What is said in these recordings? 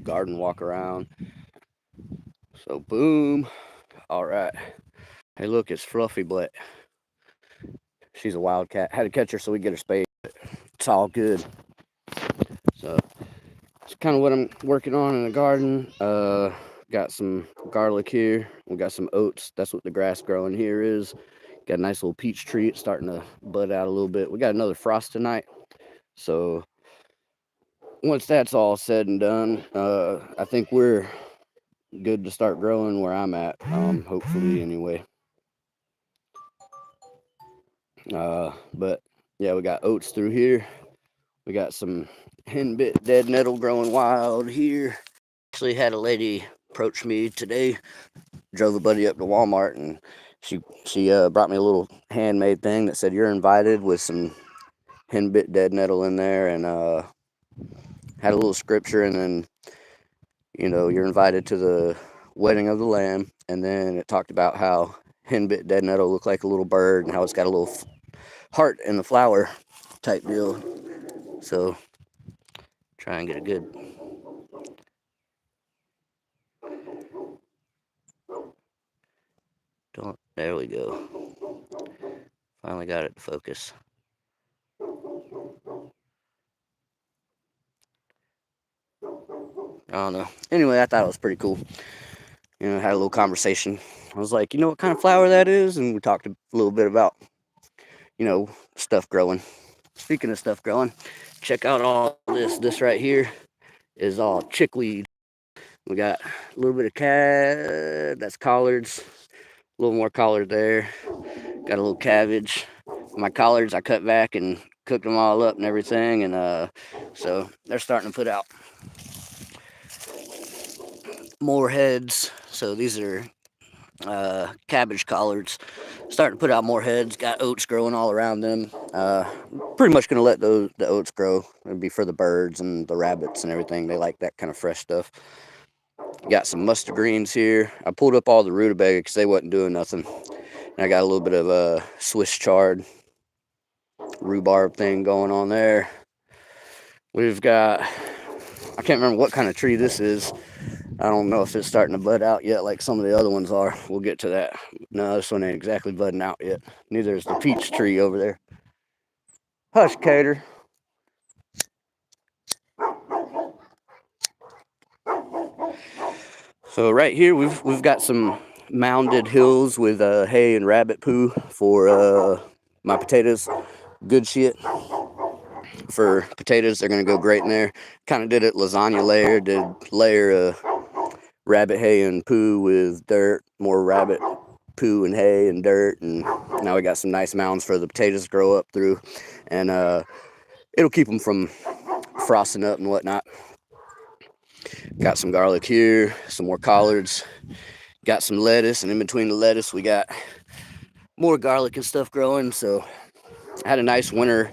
garden walk around. So boom. All right. Hey, look, it's Fluffy Black. She's a wildcat. Had to catch her so we get her spayed. It's all good. So it's kind of what I'm working on in the garden. Got some garlic here. We got some oats. That's what the grass growing here is. Got a nice little peach tree. It's starting to bud out a little bit. We got another frost tonight. So once that's all said and done, I think we're good to start growing where I'm at. Hopefully anyway. But yeah, we got oats through here. We got some henbit dead nettle growing wild here. Actually had a lady approach me today. Drove a buddy up to Walmart and she brought me a little handmade thing that said you're invited, with some henbit dead nettle in there, and had a little scripture, and then you're invited to the wedding of the Lamb, and then it talked about how henbit dead nettle look like a little bird and how it's got a little heart in the flower type deal. So try and get a good. There we go. Finally got it to focus. I don't know. Anyway, I thought it was pretty cool. Had a little conversation. I was like, you know what kind of flower that is? And we talked a little bit about, stuff growing. Speaking of stuff growing, check out all this. This right here is all chickweed. We got a little bit of that's collards. A little more collard there. Got a little cabbage. My collards I cut back and cooked them all up and everything, and so they're starting to put out more heads. So these are cabbage collards, starting to put out more heads. Got oats growing all around them. Pretty much gonna let the oats grow. It'd be for the birds and the rabbits and everything. They like that kind of fresh stuff. Got some mustard greens here. I pulled up all the rutabaga because they wasn't doing nothing. And I got a little bit of Swiss chard rhubarb thing going on there. We've got, I can't remember what kind of tree this is. I don't know if it's starting to bud out yet like some of the other ones are. We'll get to that. No, this one ain't exactly budding out yet. Neither is the peach tree over there. Hush, Cater. So right here we've got some mounded hills with hay and rabbit poo for my potatoes. Good shit for potatoes. They're gonna go great in there. Kind of did it lasagna layer. Did layer rabbit hay and poo with dirt, more rabbit poo and hay and dirt, and now we got some nice mounds for the potatoes to grow up through, and it'll keep them from frosting up and whatnot. Got some garlic here, some more collards, got some lettuce, and in between the lettuce we got more garlic and stuff growing. So I had a nice winter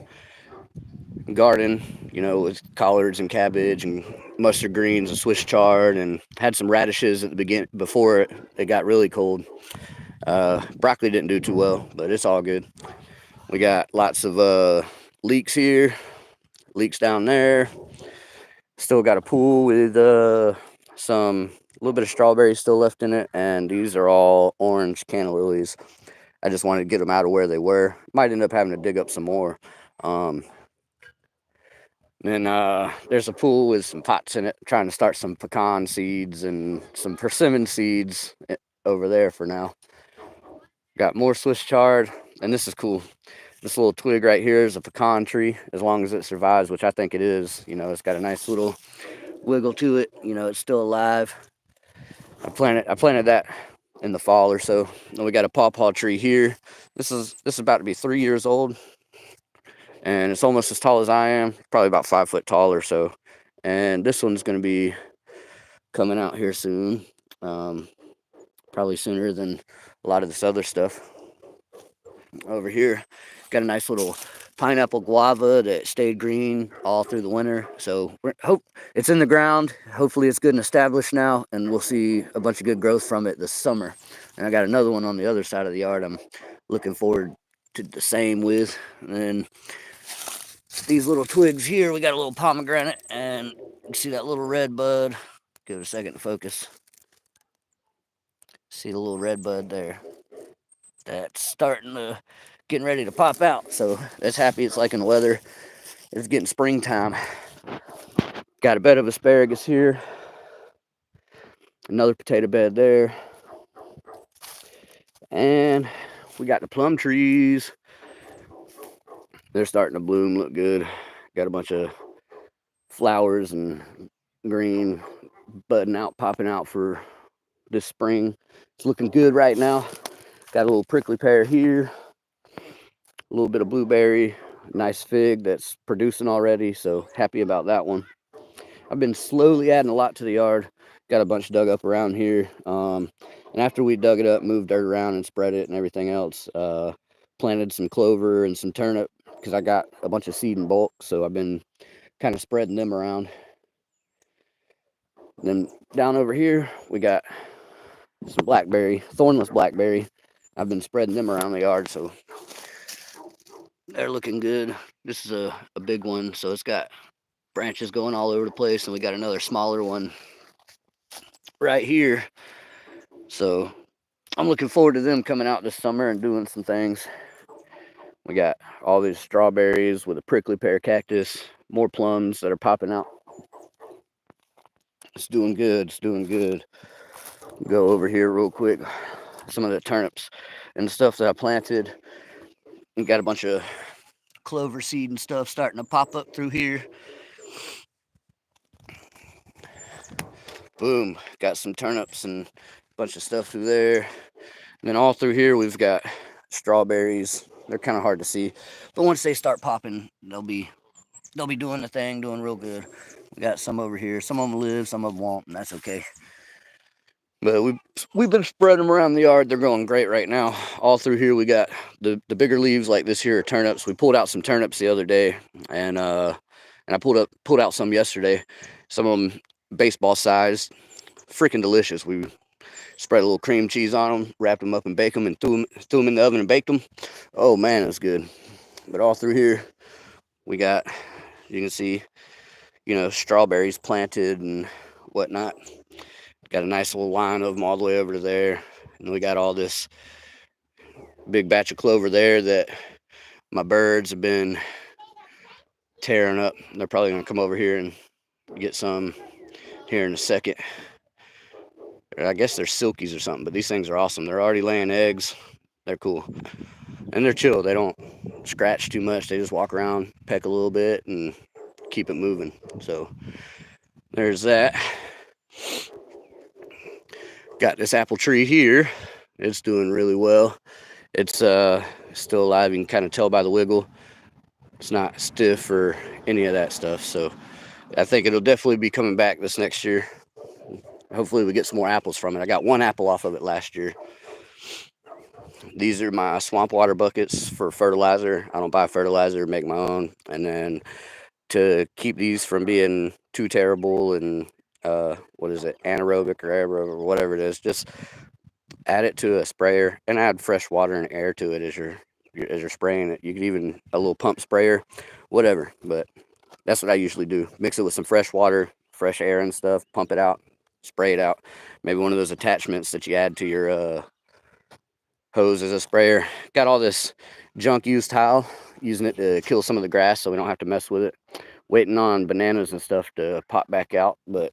garden, with collards and cabbage and mustard greens and Swiss chard, and had some radishes at the beginning before it got really cold. Broccoli didn't do too well, but it's all good. We got lots of leeks here, leeks down there. Still got a pool with a little bit of strawberries still left in it, and these are all orange canna lilies. I just wanted to get them out of where they were. Might end up having to dig up some more. Then there's a pool with some pots in it, trying to start some pecan seeds and some persimmon seeds over there for now. Got more Swiss chard, and this is cool. This little twig right here is a pecan tree, as long as it survives, which I think it is. It's got a nice little wiggle to it. It's still alive. I planted that in the fall or so. And we got a pawpaw tree here. This is about to be 3 years old, and it's almost as tall as I am, probably about 5 foot tall or so. And this one's going to be coming out here soon, probably sooner than a lot of this other stuff. Over here, got a nice little pineapple guava that stayed green all through the winter. So hope it's in the ground. Hopefully it's good and established now, and we'll see a bunch of good growth from it this summer. And I got another one on the other side of the yard I'm looking forward to the same with. And then these little twigs here, we got a little pomegranate, and you see that little red bud. Give it a second to focus. See the little red bud there. That's starting to, getting ready to pop out. So that's happy it's liking the weather. It's getting springtime. Got a bed of asparagus here. Another potato bed there. And we got the plum trees. They're starting to bloom, look good. Got a bunch of flowers and green budding out, popping out for this spring. It's looking good right now. Got a little prickly pear here. A little bit of blueberry. Nice fig that's producing already, so happy about that one. I've been slowly adding a lot to the yard. Got a bunch dug up around here. And after we dug it up, moved dirt around and spread it and everything else, planted some clover and some turnip because I got a bunch of seed in bulk. So I've been kind of spreading them around. And then down over here, we got some blackberry, thornless blackberry. I've been spreading them around the yard, so they're looking good. This is a big one, so it's got branches going all over the place, and we got another smaller one right here. So I'm looking forward to them coming out this summer and doing some things. We got all these strawberries with a prickly pear cactus, more plums that are popping out. It's doing good. It's doing good. Go over here real quick. Some of the turnips and stuff that I planted. We got a bunch of clover seed and stuff starting to pop up through here. Boom, got some turnips and a bunch of stuff through there. And then all through here we've got strawberries. They're kind of hard to see, but once they start popping, they'll be doing the thing, doing real good. We got some over here. Some of them live, some of them won't, and that's okay. But we've been spreading them around the yard. They're going great right now. All through here we got the bigger leaves like this here are turnips. We pulled out some turnips the other day, and I pulled out some yesterday. Some of them baseball sized, freaking delicious. We spread a little cream cheese on them, wrapped them up and baked them, and threw them in the oven and baked them. Oh man, it was good. But all through here we got, you can see, strawberries planted and whatnot. Got a nice little line of them all the way over to there. And we got all this big batch of clover there that my birds have been tearing up. They're probably going to come over here and get some here in a second. I guess they're silkies or something, but these things are awesome. They're already laying eggs. They're cool. And they're chill. They don't scratch too much. They just walk around, peck a little bit, and keep it moving. So there's that. Got this apple tree here. It's doing really well. It's still alive. You can kind of tell by the wiggle. It's not stiff or any of that stuff. So I think it'll definitely be coming back this next year. Hopefully we get some more apples from it. I got one apple off of it last year. These are my swamp water buckets for fertilizer. I don't buy fertilizer, make my own. And then to keep these from being too terrible and anaerobic or aerobic or whatever it is, just add it to a sprayer and add fresh water and air to it as you're spraying it. You could even a little pump sprayer, whatever. But that's what I usually do. Mix it with some fresh water, fresh air and stuff. Pump it out, spray it out. Maybe one of those attachments that you add to your hose as a sprayer. Got all this junk used tile, using it to kill some of the grass so we don't have to mess with it. Waiting on bananas and stuff to pop back out, but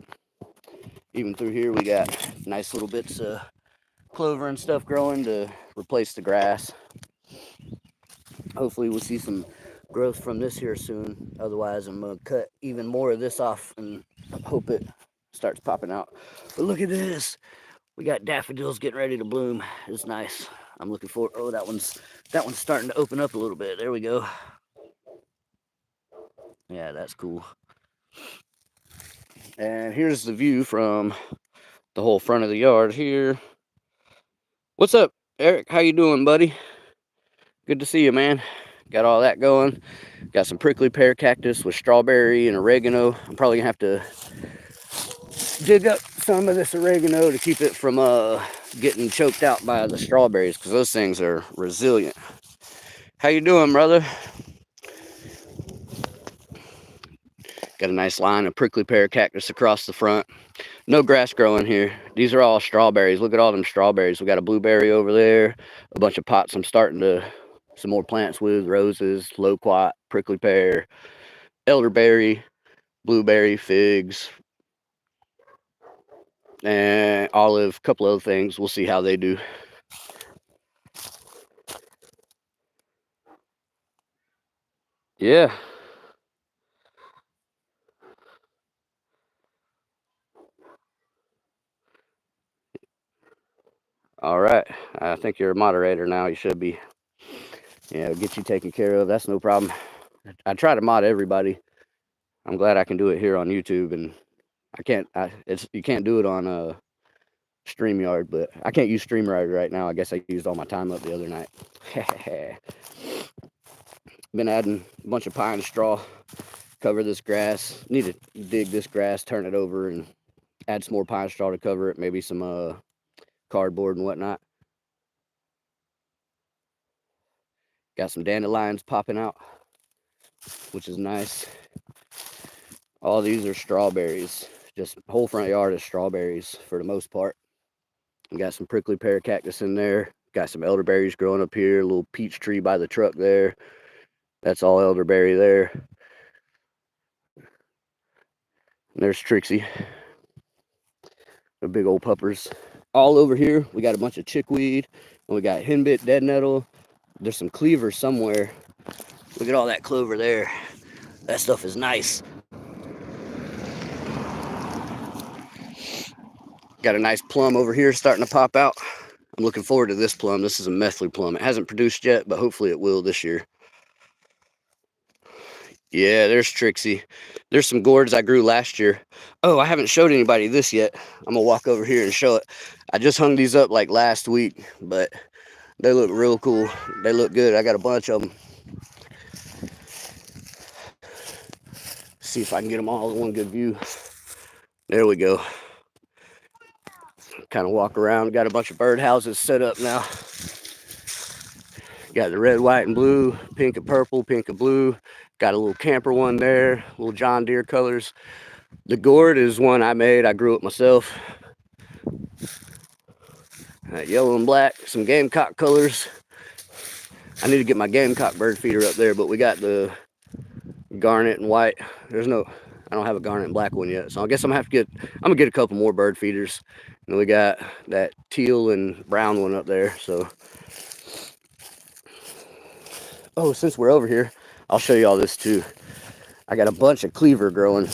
even through here we got nice little bits of clover and stuff growing to replace the grass. Hopefully we'll see some growth from this here soon. Otherwise I'm gonna cut even more of this off and hope it starts popping out. But look at this. We got daffodils getting ready to bloom. It's nice. I'm looking forward. Oh, that one's starting to open up a little bit. There we go. Yeah, that's cool. And here's the view from the whole front of the yard here. What's up, Eric? How you doing, buddy? Good to see you, man. Got all that going. Got some prickly pear cactus with strawberry and oregano. I'm probably gonna have to dig up some of this oregano to keep it from getting choked out by the strawberries, because those things are resilient. How you doing, brother? Got a nice line of prickly pear cactus across the front. No grass growing here. These are all strawberries. Look at all them strawberries. We got a blueberry over there, a bunch of pots I'm starting to, some more plants with, roses, loquat, prickly pear, elderberry, blueberry, figs, and olive, a couple other things. We'll see how they do. Yeah. All right. I think you're a moderator now. You should be. Yeah, get you taken care of. That's no problem. I try to mod everybody. I'm glad I can do it here on YouTube, and I can't. You can't do it on StreamYard, but I can't use StreamYard right now. I guess I used all my time up the other night. Been adding a bunch of pine straw, cover this grass. Need to dig this grass, turn it over, and add some more pine straw to cover it. Maybe some cardboard and whatnot. Got some dandelions popping out, which is nice. All these are strawberries. Just whole front yard is strawberries for the most part. We got some prickly pear cactus in there. Got some elderberries growing up here. A little peach tree by the truck there. That's all elderberry there. And there's Trixie. The big old puppers. All over here, we got a bunch of chickweed. And we got henbit, dead nettle. There's some cleaver somewhere. Look at all that clover there. That stuff is nice. Got a nice plum over here starting to pop out. I'm looking forward to this plum. This is a Methley plum. It hasn't produced yet, but hopefully it will this year. Yeah, there's Trixie. There's some gourds I grew last year. Oh, I haven't showed anybody this yet. I'm gonna walk over here and show it. I just hung these up like last week, but they look real cool. They look good. I got a bunch of them. See if I can get them all in one good view. There we go. Kind of walk around. Got a bunch of bird houses set up now. Got the red, white, and blue, pink and purple, pink and blue. Got a little camper one there, little John Deere colors. The gourd is one I made. I grew it myself. Yellow and black, some gamecock colors. I need to get my gamecock bird feeder up there, but we got the garnet and white. I don't have a garnet and black one yet, so I guess I'm gonna get a couple more bird feeders. And we got that teal and brown one up there. So, oh, since we're over here, I'll show you all this too. I got a bunch of cleaver growing.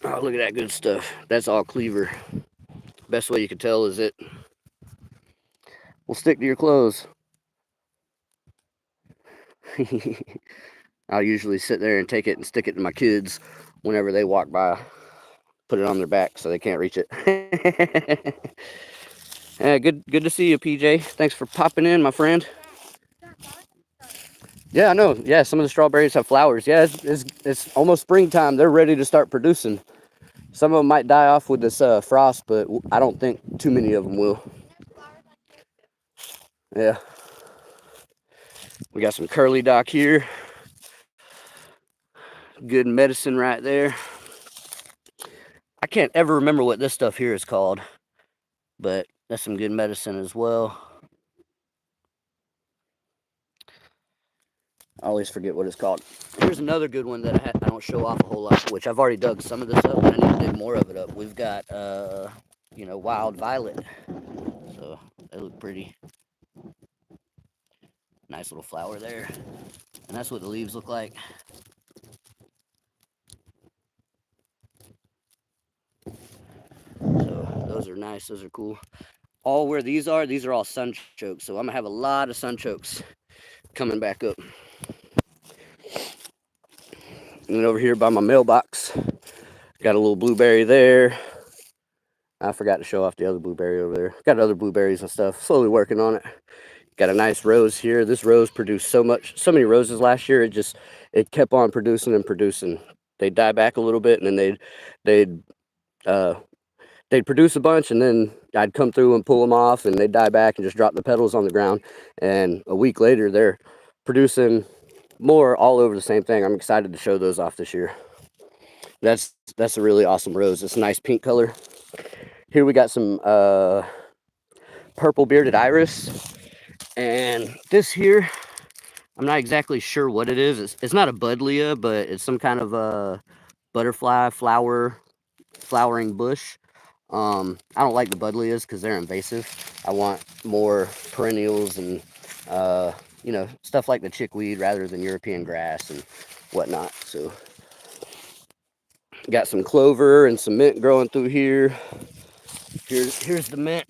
Oh, look at that good stuff. That's all cleaver. Best way you can tell is it will stick to your clothes. I'll usually sit there and take it and stick it to my kids whenever they walk by. Put it on their back so they can't reach it. Yeah, good to see you, PJ. Thanks for popping in, my friend. Yeah, I know. Yeah, some of the strawberries have flowers. Yeah, it's almost springtime. They're ready to start producing. Some of them might die off with this frost, but I don't think too many of them will. Yeah. We got some curly dock here. Good medicine right there. I can't ever remember what this stuff here is called, but that's some good medicine as well. I always forget what it's called. Here's another good one that I don't show off a whole lot, which I've already dug some of this up, but I need to dig more of it up. We've got, wild violet. So they look pretty. Nice little flower there. And that's what the leaves look like. So those are nice. Those are cool. All where these are all sunchokes. So I'm going to have a lot of sunchokes coming back up. And then over here by my mailbox, got a little blueberry there. I forgot to show off the other blueberry over there. Got other blueberries and stuff. Slowly working on it. Got a nice rose here. This rose produced so many roses last year. It kept on producing and producing. They'd die back a little bit, and then they'd produce a bunch, and then I'd come through and pull them off, and they'd die back and just drop the petals on the ground. And a week later, they're producing more all over the same thing. I'm excited to show those off this year. That's a really awesome rose. It's a nice pink color. Here we got some purple bearded iris, and this here, I'm not exactly sure what it is. It's not a buddleia, but it's some kind of a butterfly flowering bush. I don't like the buddleias because they're invasive. I want more perennials and stuff like the chickweed rather than European grass and whatnot. So got some clover and some mint growing through here. Here's the mint.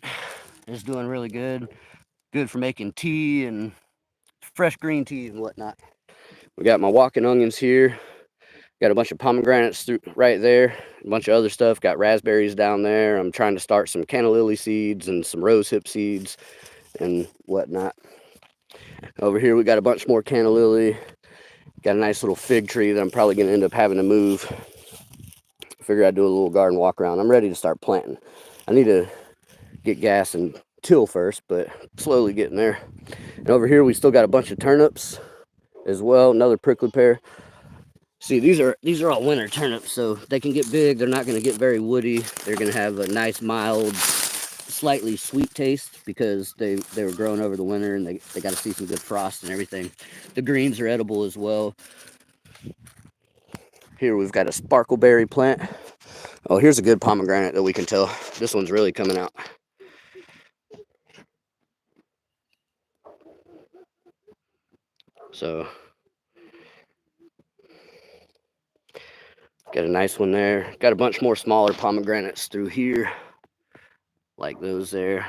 It's doing really good. Good for making tea and fresh green tea and whatnot. We got my walking onions here. Got a bunch of pomegranates right there. A bunch of other stuff. Got raspberries down there. I'm trying to start some canna lily seeds and some rosehip seeds and whatnot. Over here we got a bunch more canna lily. Got a nice little fig tree that I'm probably going to end up having to move. Figure I'd do a little garden walk around. I'm ready to start planting. I need to get gas and till first, but slowly getting there. And over here we still got a bunch of turnips as well. Another prickly pear. See, these are all winter turnips, so they can get big. They're not going to get very woody. They're going to have a nice, mild, slightly sweet taste because they were grown over the winter and they got to see some good frost and everything. The greens are edible as well. Here we've got a sparkleberry plant. Oh, here's a good pomegranate that we can tell. This one's really coming out. So, got a nice one there. Got a bunch more smaller pomegranates through here, like those there.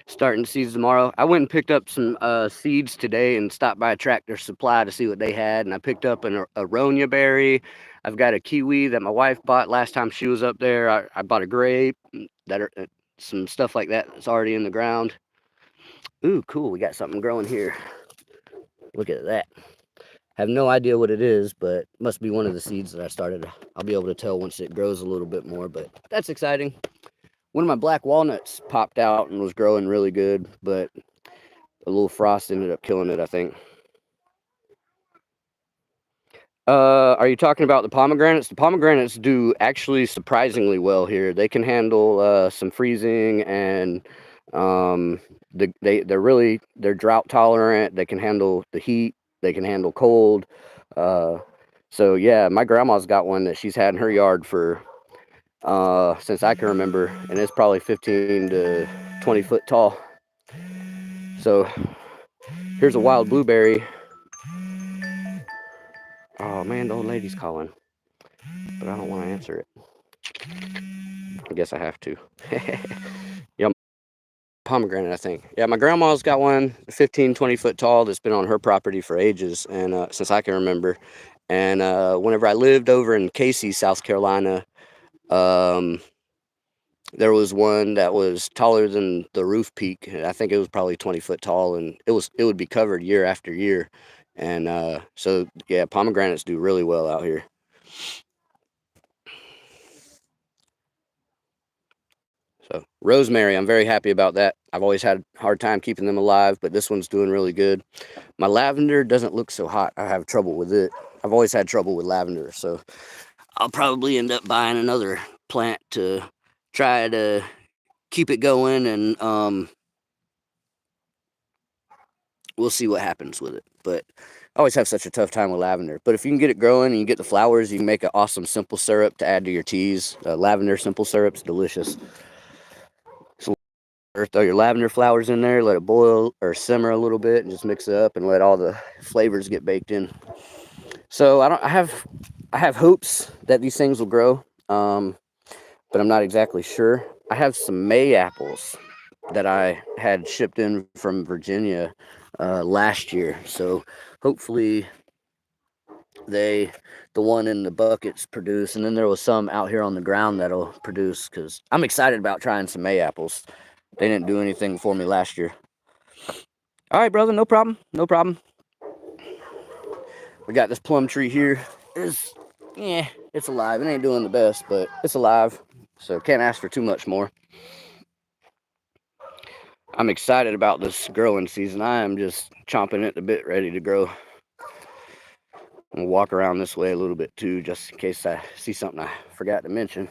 Starting seeds tomorrow. I went and picked up some seeds today and stopped by Tractor Supply to see what they had, and I picked up an aronia berry. I've got a kiwi that my wife bought last time she was up there. I bought a grape, some stuff like that that's already in the ground. Ooh, cool, we got something growing here. Look at that. Have no idea what it is, but must be one of the seeds that I started. I'll be able to tell once it grows a little bit more, but that's exciting. One of my black walnuts popped out and was growing really good, but a little frost ended up killing it, I think. Are you talking about the pomegranates? The pomegranates do actually surprisingly well here. They can handle some freezing, and they're drought tolerant. They can handle the heat. They can handle cold. So yeah, my grandma's got one that she's had in her yard for since I can remember, and it's probably 15 to 20 foot tall. So here's a wild blueberry. Oh man, the old lady's calling, but I don't want to answer it. I guess I have to. Yeah, pomegranate, I think. Yeah, my grandma's got one 15, 20 foot tall that's been on her property for ages, and since I can remember. And whenever I lived over in Casey, South Carolina, there was one that was taller than the roof peak. I think it was probably 20 foot tall, and it would be covered year after year. And so yeah, pomegranates do really well out here. So rosemary, I'm very happy about that. I've always had a hard time keeping them alive, but this one's doing really good. My lavender doesn't look so hot. I have trouble with it. I've always had trouble with lavender, so I'll probably end up buying another plant to try to keep it going, and we'll see what happens with it. But I always have such a tough time with lavender. But if you can get it growing and you get the flowers, you can make an awesome simple syrup to add to your teas. Lavender simple syrup's delicious. So throw your lavender flowers in there, let it boil or simmer a little bit, and just mix it up and let all the flavors get baked in. So I have hopes that these things will grow, but I'm not exactly sure. I have some May apples that I had shipped in from Virginia last year, so hopefully the one in the buckets produce, and then there was some out here on the ground that'll produce, because I'm excited about trying some May apples. They didn't do anything for me last year. All right, brother, no problem. We got this plum tree here. It's alive. It ain't doing the best, but it's alive, so can't ask for too much more. I'm excited about this growing season. I am just chomping at the bit, ready to grow. I'm gonna walk around this way a little bit too, just in case I see something I forgot to mention.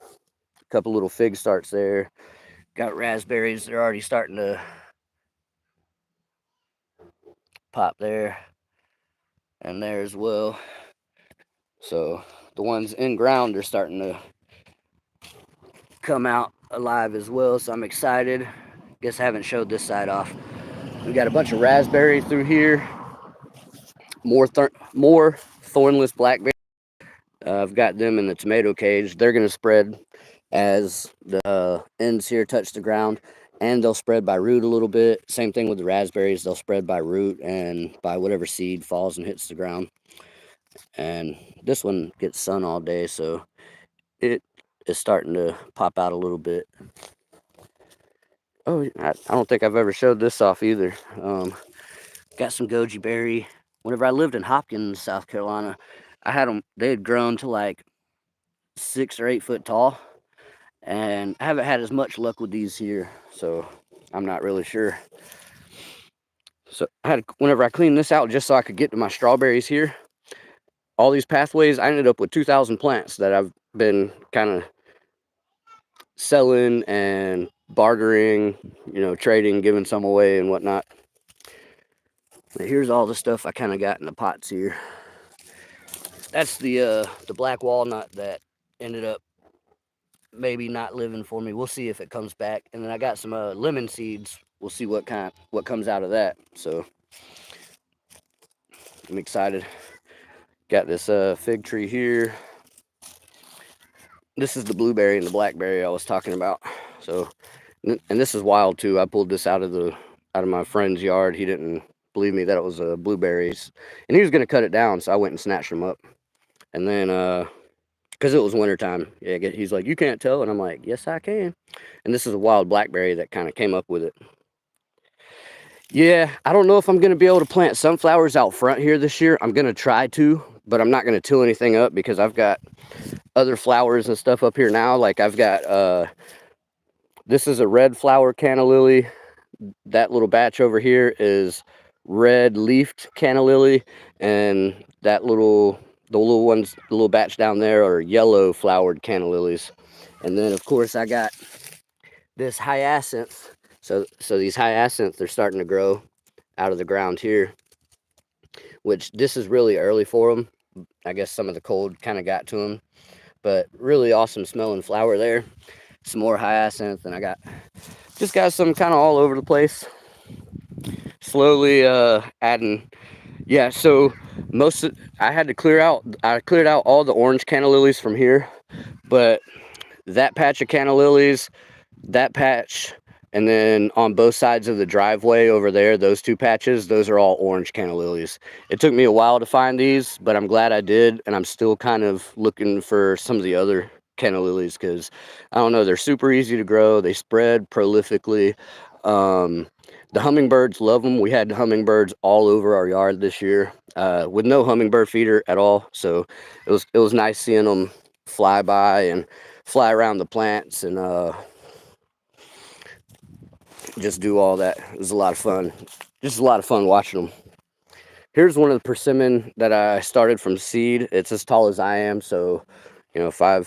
A couple little fig starts there. Got raspberries. They're already starting to pop there and there as well. So the ones in ground are starting to come out alive as well. So I'm excited. Guess I haven't showed this side off. We got a bunch of raspberry through here. More thornless blackberry. I've got them in the tomato cage. They're going to spread as the ends here touch the ground, and they'll spread by root a little bit. Same thing with the raspberries. They'll spread by root and by whatever seed falls and hits the ground. And this one gets sun all day, so it is starting to pop out a little bit. Oh, I don't think I've ever showed this off either. Got some goji berry. Whenever I lived in Hopkins, South Carolina, I had them. They had grown to like 6 or 8 foot tall, and I haven't had as much luck with these here, so I'm not really sure. So whenever I cleaned this out just so I could get to my strawberries here, all these pathways, I ended up with 2,000 plants that I've been kind of selling and bartering, trading, giving some away and whatnot. But here's all the stuff I kind of got in the pots here. That's the black walnut that ended up maybe not living for me. We'll see if it comes back. And then I got some lemon seeds. We'll see what comes out of that. So I'm excited. Got this fig tree here. This is the blueberry and the blackberry I was talking about. So, and this is wild too. I pulled this out of my friend's yard. He didn't believe me that it was blueberries, and he was gonna cut it down. So I went and snatched them up. And then, because it was wintertime, yeah, he's like, "You can't tell," and I'm like, "Yes, I can." And this is a wild blackberry that kind of came up with it. Yeah, I don't know if I'm gonna be able to plant sunflowers out front here this year. I'm gonna try to, but I'm not gonna till anything up because I've got other flowers and stuff up here now. Like I've got this is a red flower canna lily. That little batch over here is red leafed canna lily, and the little batch down there are yellow flowered canna lilies. And then of course I got this hyacinth. So these hyacinths, they're starting to grow out of the ground here, which this is really early for them. I guess some of the cold kind of got to them, but really awesome smelling flower there. Some more hyacinth, and I got some kind of all over the place. Slowly adding. Yeah, so I cleared out all the orange canna lilies from here, but that patch of canna lilies, that patch, and then on both sides of the driveway over there, those 2 patches, those are all orange canna lilies. It took me a while to find these, but I'm glad I did, and I'm still kind of looking for some of the other canna lilies because, I don't know, they're super easy to grow. They spread prolifically. The hummingbirds love them. We had hummingbirds all over our yard this year with no hummingbird feeder at all, so it was nice seeing them fly by and fly around the plants and just do all that. It was a lot of fun. Just a lot of fun watching them. Here's one of the persimmon that I started from seed. It's as tall as I am, so 5'5",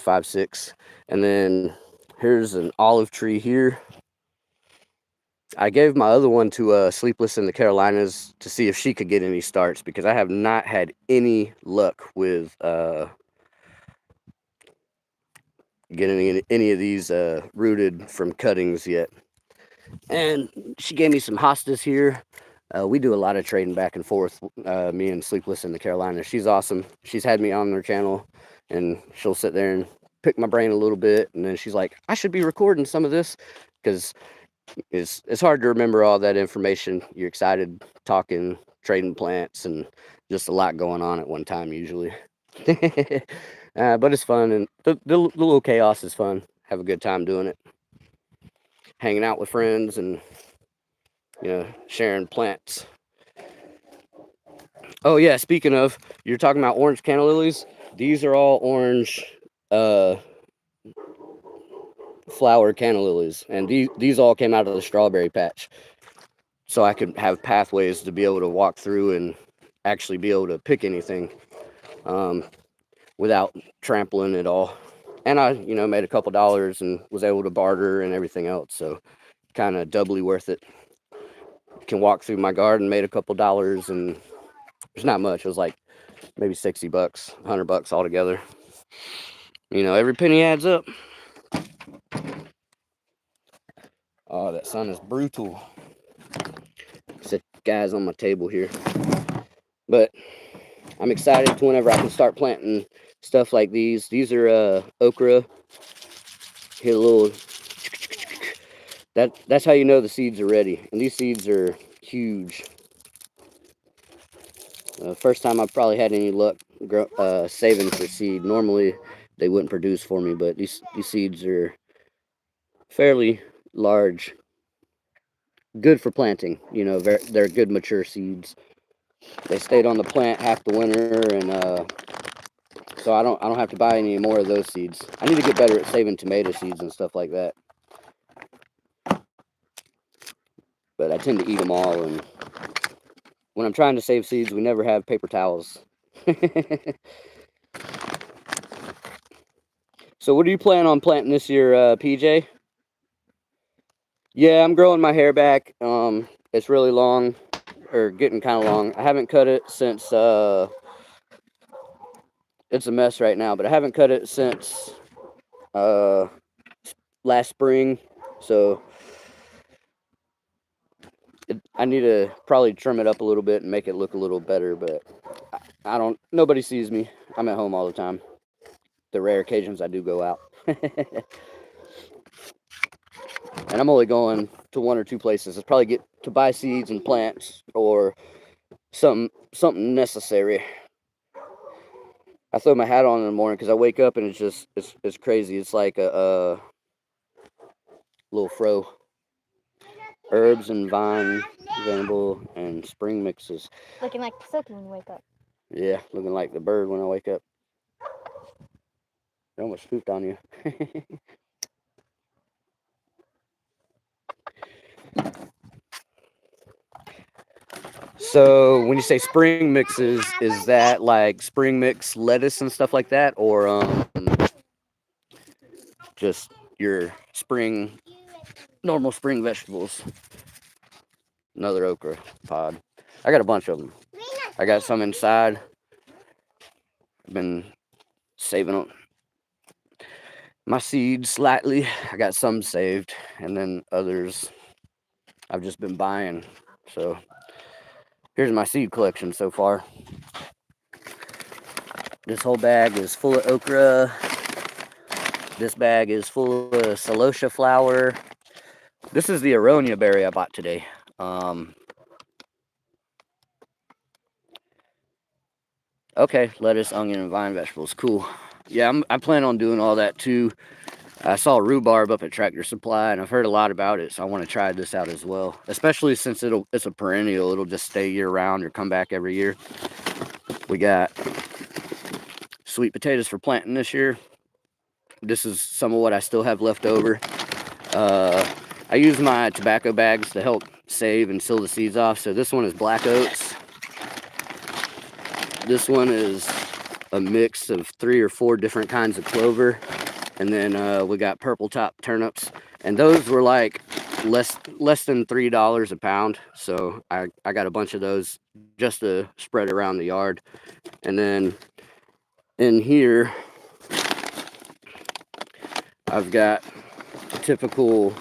5'6". And then here's an olive tree here. I gave my other one to Sleepless in the Carolinas to see if she could get any starts because I have not had any luck with getting any of these rooted from cuttings yet. And she gave me some hostas here. We do a lot of trading back and forth, me and Sleepless in the Carolinas. She's awesome. She's had me on her channel, and she'll sit there and pick my brain a little bit, and then she's like, I should be recording some of this because it's hard to remember all that information. You're excited talking, trading plants, and just a lot going on at one time usually. But it's fun, and the little chaos is fun. Have a good time doing it. Hanging out with friends and sharing plants. Oh yeah, speaking of, you're talking about orange canna lilies. These are all orange flower canna lilies, and these all came out of the strawberry patch, so I could have pathways to be able to walk through and actually be able to pick anything without trampling it all. And I, made a couple dollars and was able to barter and everything else. So kind of doubly worth it. Can walk through my garden, made a couple dollars, and it's not much. It was like maybe $60, $100 altogether. Every penny adds up. Oh, that sun is brutal. Set guys on my table here. But I'm excited to whenever I can start planting stuff like these. These are okra. Hit a little. That's how you know the seeds are ready. And these seeds are huge. First time I've probably had any luck saving for seed. Normally they wouldn't produce for me, but these seeds are fairly large. Good for planting. They're good mature seeds. They stayed on the plant half the winter, and so I don't have to buy any more of those seeds. I need to get better at saving tomato seeds and stuff like that. But I tend to eat them all, and when I'm trying to save seeds, we never have paper towels. So what do you plan on planting this year, PJ? Yeah, I'm growing my hair back. It's really long, or getting kind of long. I haven't cut it since, it's a mess right now, but I haven't cut it since last spring. So I need to probably trim it up a little bit and make it look a little better, but nobody sees me. I'm at home all the time. The rare occasions I do go out. And I'm only going to one or two places. It's probably get to buy seeds and plants or something necessary. I throw my hat on in the morning because I wake up and it's crazy. It's like a little fro. Herbs and vine, vegetable, and spring mixes. Looking like Silky when you wake up. Yeah, looking like the bird when I wake up. It almost spooked on you. So when you say spring mixes, is that like spring mix lettuce and stuff like that, or just your normal spring vegetables? Another okra pod. I got a bunch of them. I got some inside. I've been saving my seeds slightly. I got some saved, and then others I've just been buying. So here's my seed collection so far. This whole bag is full of okra. This bag is full of celosia flower. This is the aronia berry I bought today. Okay, lettuce, onion, and vine vegetables. Cool. Yeah, I plan on doing all that too. I saw rhubarb up at Tractor Supply, and I've heard a lot about it, so I want to try this out as well. Especially since it's a perennial. It'll just stay year-round or come back every year. We got sweet potatoes for planting this year. This is some of what I still have left over. I use my tobacco bags to help save and seal the seeds off. So this one is black oats. This one is a mix of 3 or 4 different kinds of clover. And then we got purple top turnips. And those were like less than $3 a pound. So I got a bunch of those just to spread around the yard. And then in here, I've got typical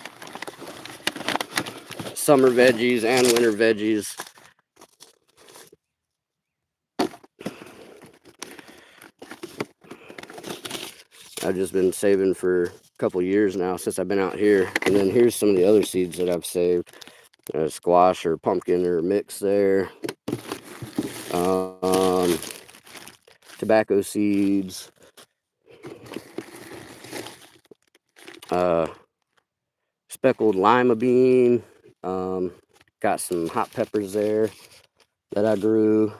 summer veggies and winter veggies. I've just been saving for a couple years now since I've been out here. And then here's some of the other seeds that I've saved. Squash or pumpkin or mix there. Tobacco seeds. Speckled lima bean. Got some hot peppers there that I grew.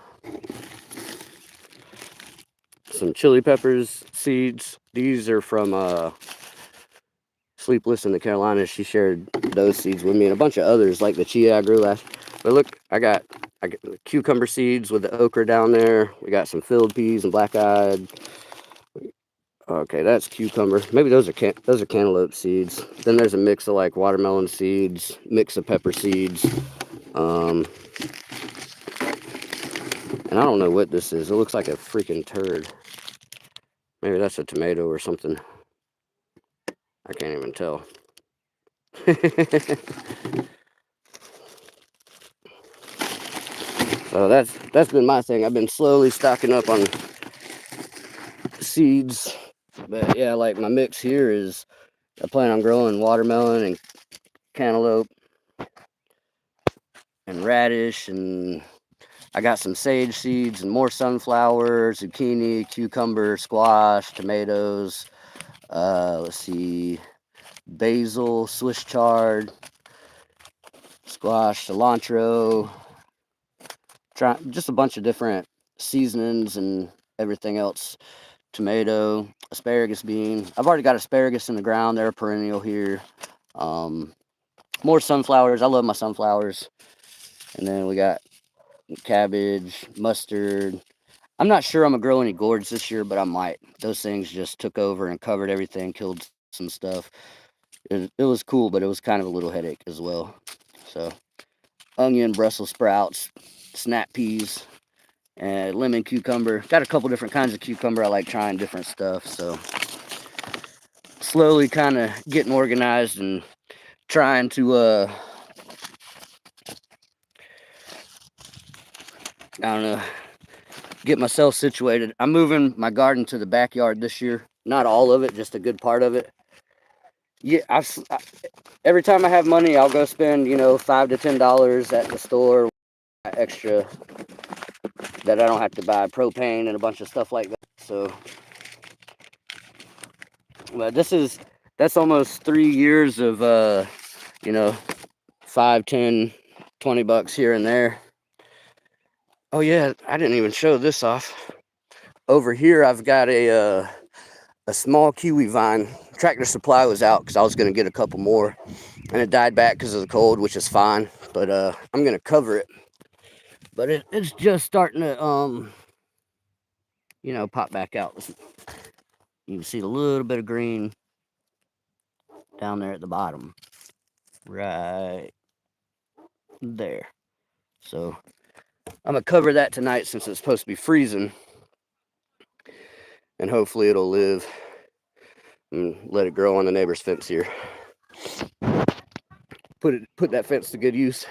Some chili peppers seeds. These are from Sleepless in the Carolinas. She shared those seeds with me and a bunch of others like the chia I grew last. But look, I got I got the cucumber seeds with the okra down there. We got some field peas and black-eyed. Okay, that's cucumber. Maybe those are cantaloupe seeds. Then there's a mix of like watermelon seeds, mix of pepper seeds. And I don't know what this is. It looks like a freaking turd. Maybe that's a tomato or something. I can't even tell. So that's been my thing. I've been slowly stocking up on seeds. But yeah, like my mix here is I plan on growing watermelon and cantaloupe and radish, and I got some sage seeds and more sunflower, zucchini, cucumber, squash, tomatoes. Let's see, basil, Swiss chard, squash, cilantro. Just a bunch of different seasonings and everything else. Tomato, asparagus bean. I've already got asparagus in the ground. They're a perennial here. More sunflowers. I love my sunflowers. And then we got cabbage, mustard. I'm not sure I'm gonna grow any gourds this year, but I might. Those things just took over and covered everything, killed some stuff. It was cool, but it was kind of a little headache as well. So, onion, Brussels sprouts, snap peas, and lemon cucumber. Got a couple different kinds of cucumber. I like trying different stuff. So, slowly kind of getting organized and trying to I don't know, get myself situated. I'm moving my garden to the backyard this year. Not all of it, just a good part of it. Yeah, every time I have money, I'll go spend, $5 to $10 at the store, extra that I don't have to buy propane and a bunch of stuff like that. So, but that's almost 3 years of, 5, 10, $20 here and there. Oh yeah, I didn't even show this off. Over here, I've got a small kiwi vine. Tractor Supply was out because I was going to get a couple more, and it died back because of the cold, which is fine. But I'm going to cover it. But it's just starting to pop back out. You can see a little bit of green down there at the bottom, right there. So I'm gonna cover that tonight since it's supposed to be freezing, and hopefully it'll live and let it grow on the neighbor's fence here. Put that fence to good use.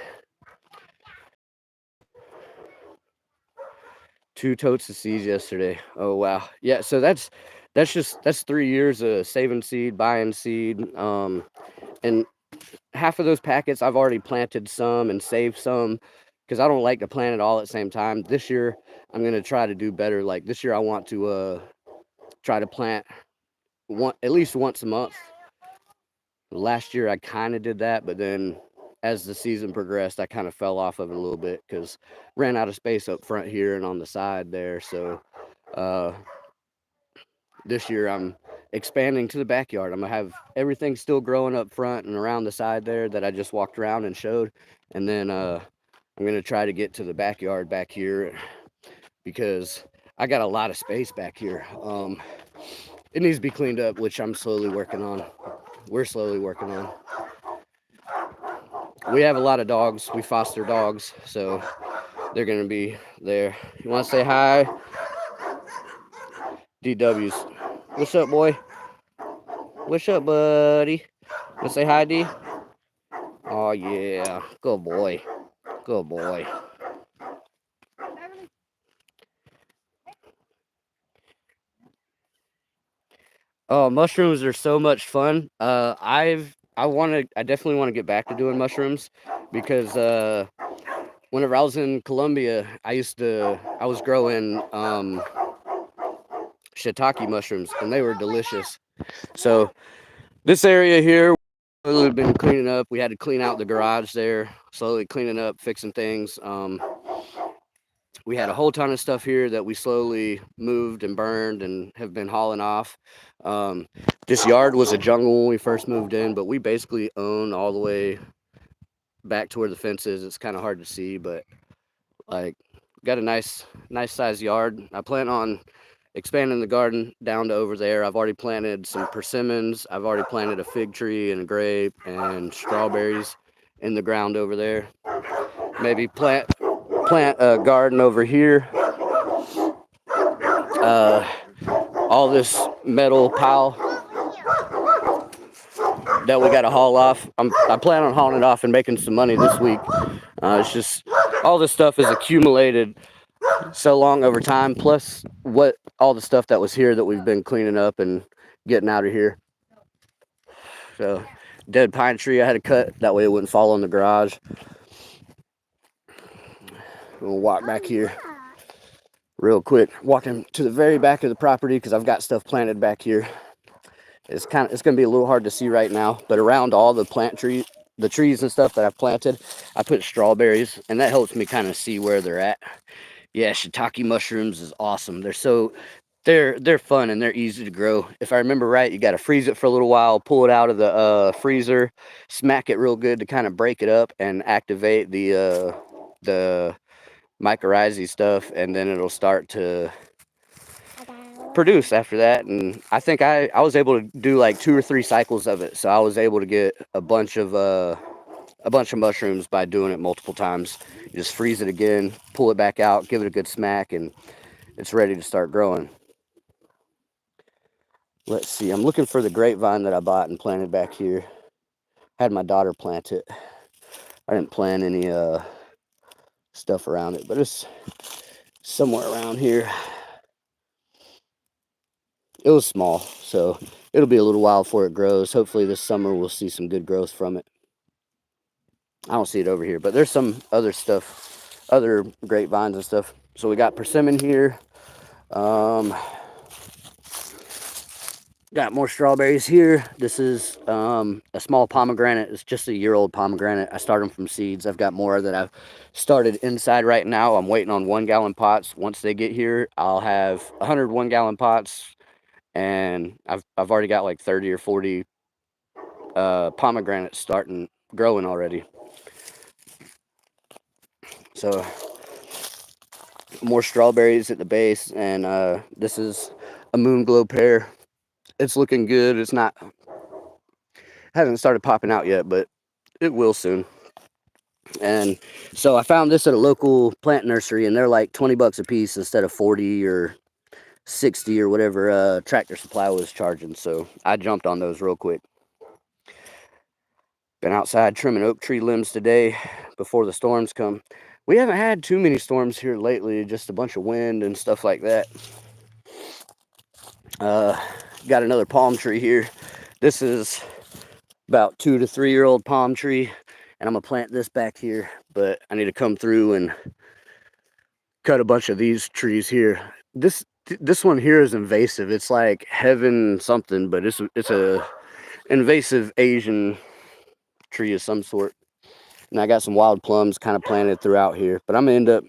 2 totes of seeds yesterday. Oh wow. Yeah, so that's 3 years of saving seed, buying seed. And half of those packets I've already planted some and saved some because I don't like to plant it all at the same time. This year I'm gonna try to do better. Like this year I want to try to plant at least once a month. Last year I kind of did that, but then as the season progressed, I kind of fell off of it a little bit because ran out of space up front here and on the side there. So this year I'm expanding to the backyard. I'm gonna have everything still growing up front and around the side there that I just walked around and showed, and then I'm gonna try to get to the backyard back here because I got a lot of space back here. It needs to be cleaned up, which I'm slowly working on. We're slowly working on. We have a lot of dogs. We foster dogs, so they're gonna be there. You want to say hi? DW's. What's up, boy? What's up, buddy? Want to say hi, D? Oh yeah, good boy. Good boy. Oh, mushrooms are so much fun. I definitely want to get back to doing mushrooms because whenever I was in Colombia, I was growing shiitake mushrooms, and they were delicious. So this area here, we've been cleaning up. We had to clean out the garage there, slowly cleaning up, fixing things. We had a whole ton of stuff here that we slowly moved and burned and have been hauling off. This yard was a jungle when we first moved in, but we basically own all the way back to where the fence is. It's kind of hard to see, but Like, got a nice size yard. I plan on expanding the garden down to over there. I've already planted some persimmons. I've already planted a fig tree and a grape and strawberries in the ground over there. Maybe plant a garden over here. All this metal pile that we got to haul off. I plan on hauling it off and making some money this week. It's just all this stuff is accumulated so long over time, plus what all the stuff that was here that we've been cleaning up and getting out of here. So, dead pine tree I had to cut, that way it wouldn't fall in the garage. We'll walk back here real quick, walking to the very back of the property because I've got stuff planted back here. It's going to be a little hard to see right now, but around all the the trees and stuff that I've planted, I put strawberries, and that helps me kind of see where they're at. Yeah, shiitake mushrooms is awesome. They're fun and they're easy to grow. If I remember right, you got to freeze it for a little while, pull it out of the freezer, smack it real good to kind of break it up and activate the mycorrhizae stuff, and then it'll start to produce after that. And I think I was able to do like 2 or 3 cycles of it, so I was able to get a bunch of mushrooms by doing it multiple times. You just freeze it again, pull it back out, give it a good smack, and it's ready to start growing. Let's see, I'm looking for the grapevine that I bought and planted back here. Had my daughter plant it. I didn't plant any stuff around it, but it's somewhere around here. It was small, so it'll be a little while before it grows. Hopefully this summer we'll see some good growth from it. I don't see it over here, but there's some other stuff, other grapevines and stuff. So we got persimmon here. Got more strawberries here. This is a small pomegranate. It's just a year-old pomegranate. I started them from seeds. I've got more that I've started inside right now. I'm waiting on 1-gallon pots. Once they get here, I'll have 100 1-gallon pots, and I've already got like 30 or 40 pomegranates starting growing already. So more strawberries at the base, and this is a moon glow pear. It's looking good. It's not, hasn't started popping out yet, but it will soon. And so I found this at a local plant nursery, and they're like 20 bucks a piece instead of 40 or 60 or whatever Tractor Supply was charging. So I jumped on those real quick. Been outside trimming oak tree limbs today before the storms come. We haven't had too many storms here lately, just a bunch of wind and stuff like that. Got another palm tree here. This is about 2 to 3 year old palm tree, and I'm gonna plant this back here, but I need to come through and cut a bunch of these trees here. This one here is invasive. It's like heaven something, but it's a invasive Asian tree of some sort. And I got some wild plums kind of planted throughout here, but I'm gonna end up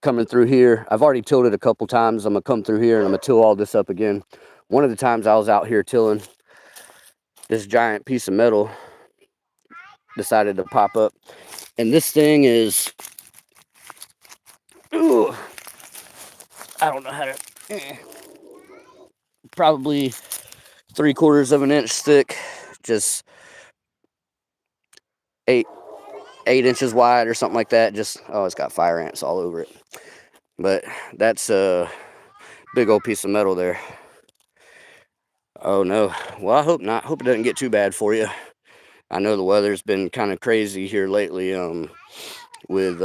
coming through here. I've already tilled it a couple times. I'm gonna come through here and I'm gonna till all this up again. One of the times I was out here tilling, this giant piece of metal decided to pop up, and this thing is, ooh, I don't know how to, probably 3/4 of an inch thick, just 8 inches wide or something like that. Just, oh, it's got fire ants all over it. But that's a big old piece of metal there. Oh no, well, I hope not. Hope it doesn't get too bad for you. I know the weather's been kind of crazy here lately, with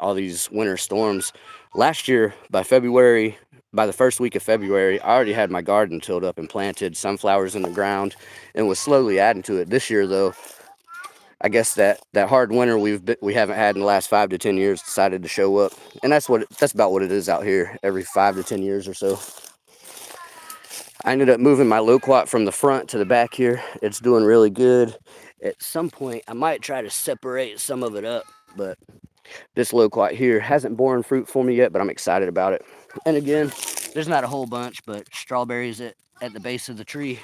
all these winter storms. Last year, by the first week of February, I already had my garden tilled up and planted sunflowers in the ground and was slowly adding to it. This year, though, I guess that hard winter we haven't had in the last 5 to 10 years decided to show up, and that's about what it is out here every 5 to 10 years or so. I ended up moving my loquat from the front to the back here. It's doing really good. At some point, I might try to separate some of it up, but this loquat here hasn't borne fruit for me yet, but I'm excited about it. And again, there's not a whole bunch, but strawberries at the base of the tree.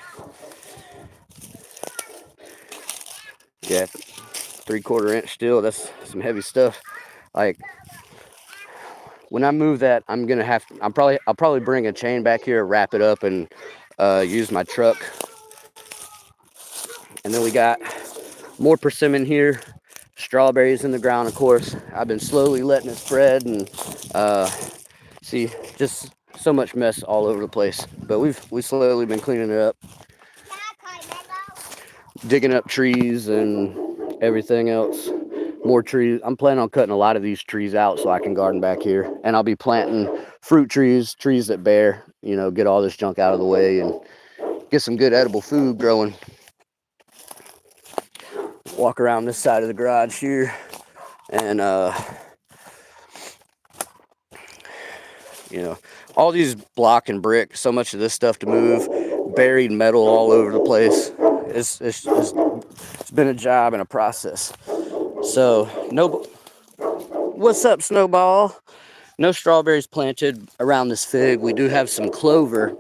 Yeah, 3/4 inch still. That's some heavy stuff. Like when I move that, I'll probably bring a chain back here, wrap it up, and use my truck. And then we got more persimmon here, strawberries in the ground, of course. I've been slowly letting it spread, and see, just so much mess all over the place. But we've slowly been cleaning it up, digging up trees and everything else. More trees. I'm planning on cutting a lot of these trees out so I can garden back here, and I'll be planting fruit trees, trees that bear. You know, get all this junk out of the way and get some good edible food growing. Walk around this side of the garage here, and you know, all these block and brick, so much of this stuff to move, buried metal all over the place. It's been a job and a process. So no, what's up, Snowball? No strawberries planted around this fig. We do have some clover,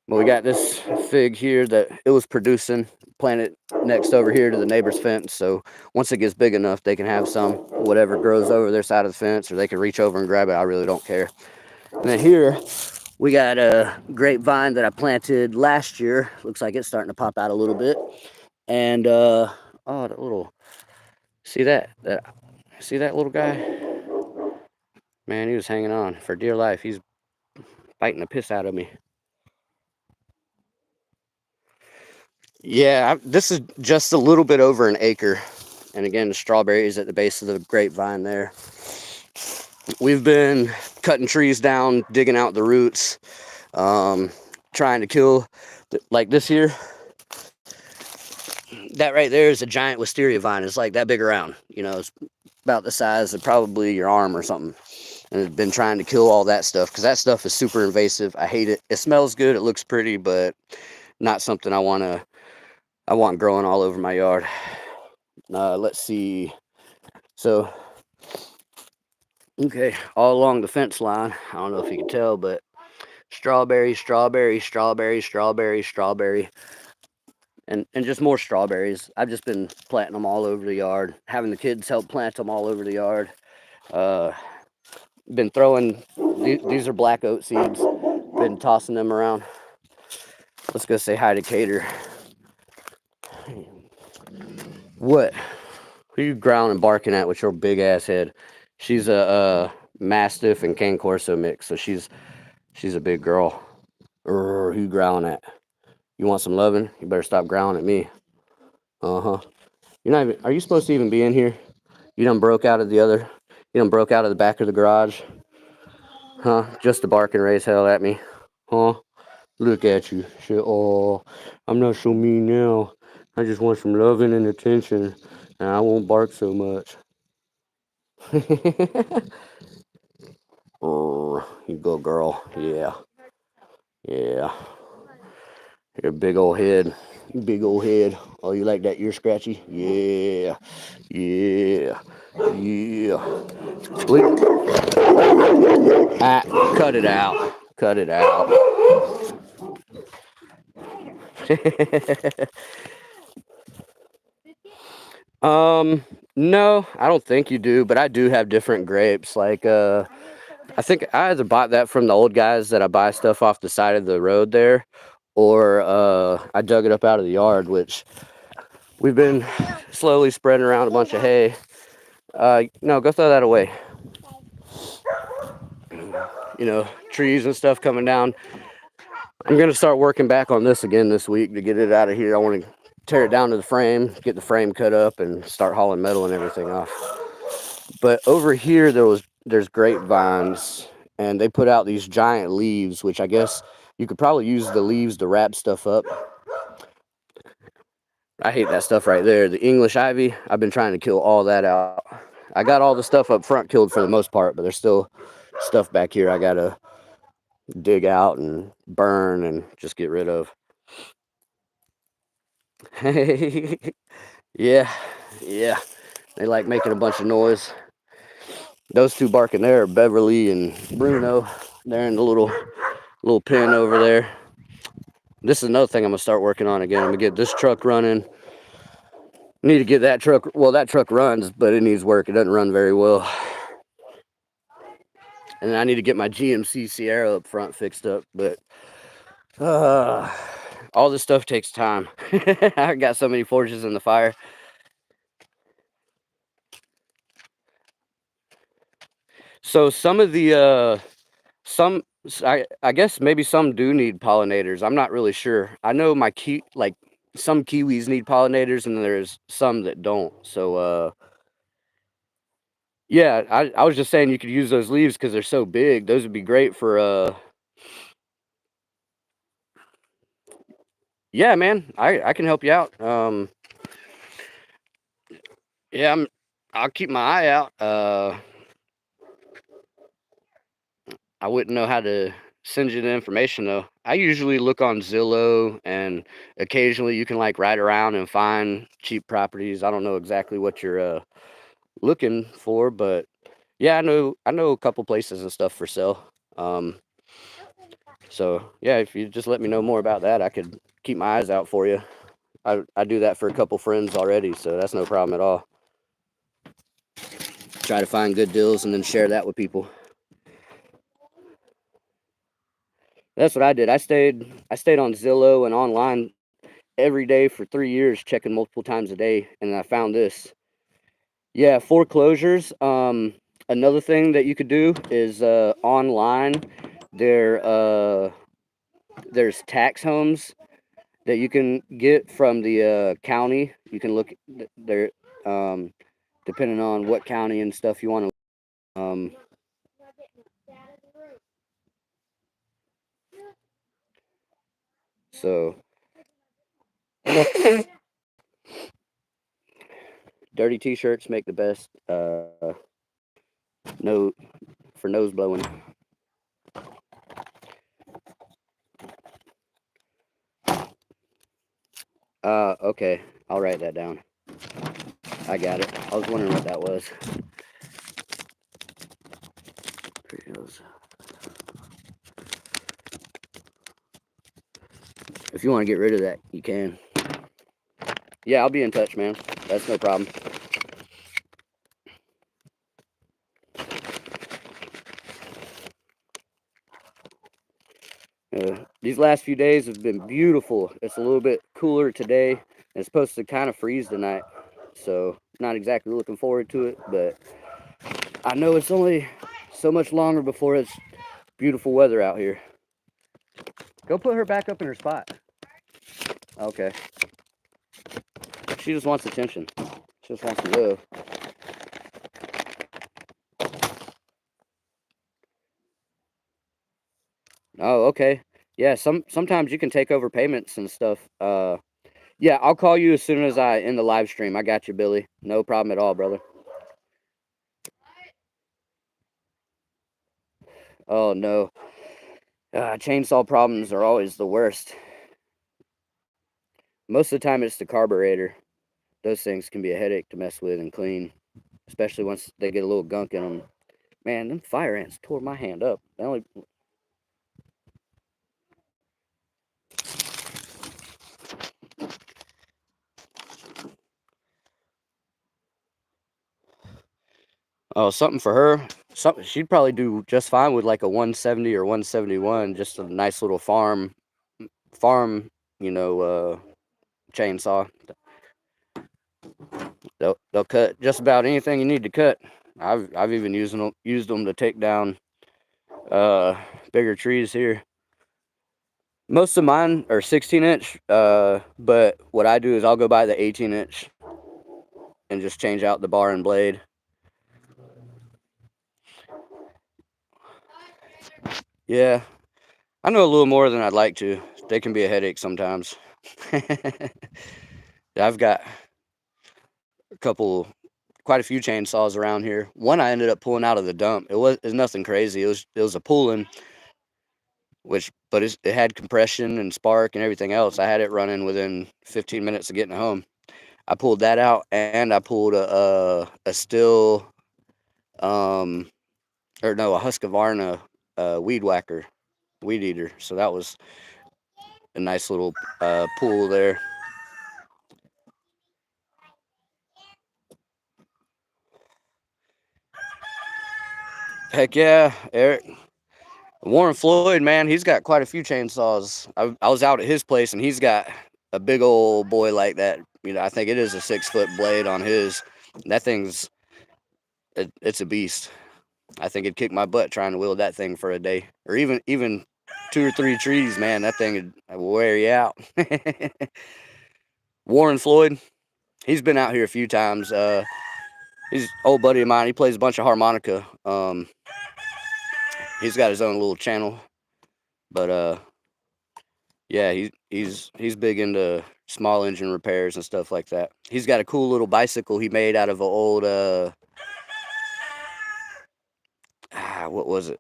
but we got this fig here that it was producing, planted next over here to the neighbor's fence. So once it gets big enough, they can have some, whatever grows over their side of the fence, or they can reach over and grab it. I really don't care. And then here we got a grapevine that I planted last year. Looks like it's starting to pop out a little bit. And oh, that little, see that little guy? Man, he was hanging on for dear life. He's biting the piss out of me. Yeah, this is just a little bit over an acre. And again, the strawberries at the base of the grapevine there. We've been cutting trees down, digging out the roots, trying to kill, like this here. That right there is a giant wisteria vine. It's like that big around. You know, it's about the size of probably your arm or something. And it's been trying to kill all that stuff because that stuff is super invasive. I hate it. It smells good. It looks pretty, but not something I want growing all over my yard. Let's see. So, okay, all along the fence line. I don't know if you can tell, but strawberry, strawberry, strawberry, strawberry, strawberry. And just more strawberries. I've just been planting them all over the yard, having the kids help plant them all over the yard. Been throwing, these are black oat seeds, been tossing them around. Let's go say hi to Cater. What? Who are you growling and barking at with your big ass head? She's a Mastiff and Cane Corso mix, so she's a big girl. Who you growling at? You want some loving? You better stop growling at me. You're not even, are you supposed to even be in here? You done broke out of the back of the garage? Huh? Just to bark and raise hell at me? Huh? Look at you. Say, oh, I'm not so mean now. I just want some loving and attention, and I won't bark so much. Oh, you go, girl. Yeah. Yeah. Your big old head. Big old head. Oh, you like that ear scratchy? Yeah. Yeah. Yeah. Cut it out. Cut it out. No, I don't think you do, but I do have different grapes. Like, I think I either bought that from the old guys that I buy stuff off the side of the road there, or I dug it up out of the yard, which we've been slowly spreading around a bunch of hay. No, go throw that away. You know, trees and stuff coming down. I'm going to start working back on this again this week to get it out of here. I want to tear it down to the frame, get the frame cut up, and start hauling metal and everything off. But over here, there's grapevines, and they put out these giant leaves, which I guess you could probably use the leaves to wrap stuff up. I hate that stuff right there. The English ivy, I've been trying to kill all that out. I got all the stuff up front killed for the most part, but there's still stuff back here I gotta dig out and burn and just get rid of. Yeah, they like making a bunch of noise. Those two barking there are Beverly and Bruno. They're in the little pen over there. This is another thing I'm gonna start working on again. I'm gonna get this truck running. Need to get that truck. Well, that truck runs, but it needs work. It doesn't run very well. And then I need to get my GMC Sierra up front fixed up. But all this stuff takes time. I got so many forges in the fire. So some of the some I guess maybe some do need pollinators. I'm not really sure. I know like some kiwis need pollinators and there's some that don't. So yeah, I was just saying you could use those leaves because they're so big. Those would be great for yeah, man. I can help you out. Yeah, I'll keep my eye out. I wouldn't know how to send you the information though. I usually look on Zillow and occasionally you can like ride around and find cheap properties. I don't know exactly what you're looking for, but yeah, I know a couple places and stuff for sale. So yeah, if you just let me know more about that, I could keep my eyes out for you. I do that for a couple friends already, so that's no problem at all. Try to find good deals and then share that with people. That's what I did. I stayed on Zillow and online every day for 3 years, checking multiple times a day, and I found this. Yeah, foreclosures. Another thing that you could do is online. There's tax homes that you can get from the county. You can look there, depending on what county and stuff you want to. So dirty t-shirts make the best. No, for nose blowing. Okay, I'll write that down. I got it. I was wondering what that was. If you want to get rid of that, you can. Yeah, I'll be in touch, man. That's no problem. These last few days have been beautiful. It's a little bit cooler today. It's supposed to kind of freeze tonight, so not exactly looking forward to it, but I know it's only so much longer before it's beautiful weather out here. Go put her back up in her spot. Okay. She just wants attention. She just wants to live. Oh, okay. Yeah, sometimes you can take over payments and stuff. Yeah, I'll call you as soon as I end the live stream. I got you, Billy. No problem at all, brother. Oh no. Chainsaw problems are always the worst. Most of the time it's the carburetor. Those things can be a headache to mess with and clean, especially once they get a little gunk in them. Man, them fire ants tore my hand up. They only... Oh, something for her. Something she'd probably do just fine with like a 170 or 171, just a nice little farm, you know, chainsaw. They'll cut just about anything you need to cut. I've even used them to take down bigger trees here. Most of mine are 16-inch, but what I do is I'll go buy the 18-inch and just change out the bar and blade. Yeah, I know a little more than I'd like to. They can be a headache sometimes. I've got quite a few chainsaws around here. One I ended up pulling out of the dump. It was nothing crazy. It was a pulling, but it had compression and spark and everything else. I had it running within 15 minutes of getting home. I pulled that out, and I pulled a Stihl, a Husqvarna weed eater. So that was a nice little pull there. Heck yeah, Eric. Warren Floyd, man, he's got quite a few chainsaws. I was out at his place, and he's got a big old boy like that. I think it is a 6 foot blade on his. That it's a beast. I think it'd kick my butt trying to wield that thing for a day, or even 2 or 3 trees. Man, that thing would wear you out. Warren Floyd, he's been out here a few times. He's an old buddy of mine. He plays a bunch of harmonica. He's got his own little channel, but yeah, he's big into small engine repairs and stuff like that. He's got a cool little bicycle he made out of an old what was it?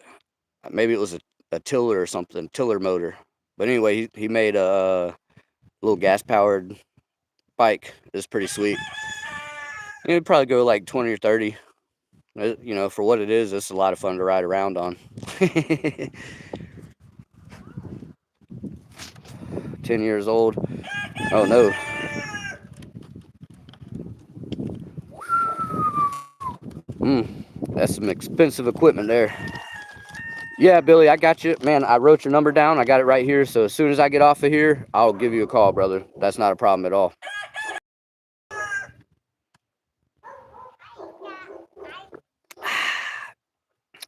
Maybe it was a tiller or something, tiller motor. But anyway, he made a little gas powered bike. It's pretty sweet. It'd probably go like 20 or 30. For what it is, it's a lot of fun to ride around on. 10 years old. Oh no. That's some expensive equipment there. Yeah, Billy, I got you. Man, I wrote your number down. I got it right here. So as soon as I get off of here, I'll give you a call, brother. That's not a problem at all.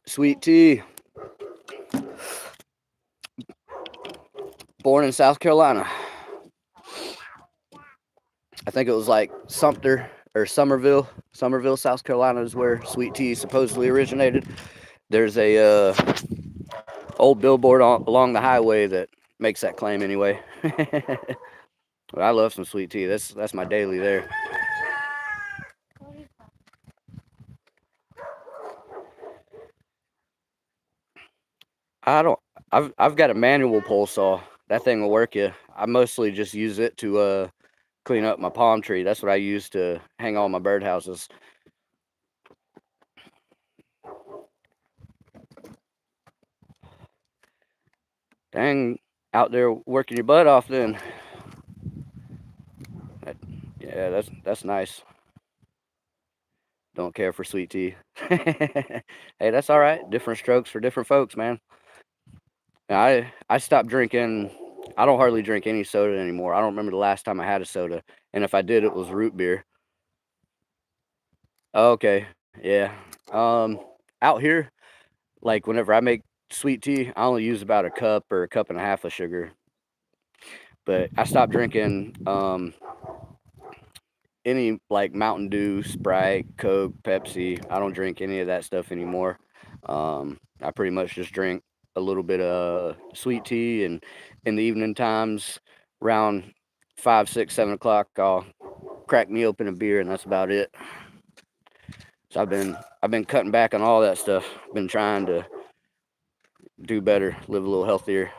Sweet tea. Born in South Carolina. I think it was like Sumter or Somerville. Somerville, South Carolina is where sweet tea supposedly originated. There's a old billboard along the highway that makes that claim anyway. But I love some sweet tea. That's my daily there. I don't. I've got a manual pole saw. That thing will work you. I mostly just use it to clean up my palm tree. That's what I use to hang all my birdhouses. Dang, out there working your butt off then. Yeah, that's nice. Don't care for sweet tea. Hey, that's all right. Different strokes for different folks, man. I stopped drinking. I don't hardly drink any soda anymore. I don't remember the last time I had a soda, and if I did, it was root beer. Okay, yeah. Out here, like whenever I make sweet tea, I only use about a cup or a cup and a half of sugar. But I stopped drinking any like Mountain Dew, Sprite, Coke, Pepsi. I don't drink any of that stuff anymore. I pretty much just drink a little bit of sweet tea, and in the evening times, around 5, 6, 7 o'clock, I'll crack me open a beer, and that's about it. So I've been cutting back on all that stuff. Been trying to do better, live a little healthier.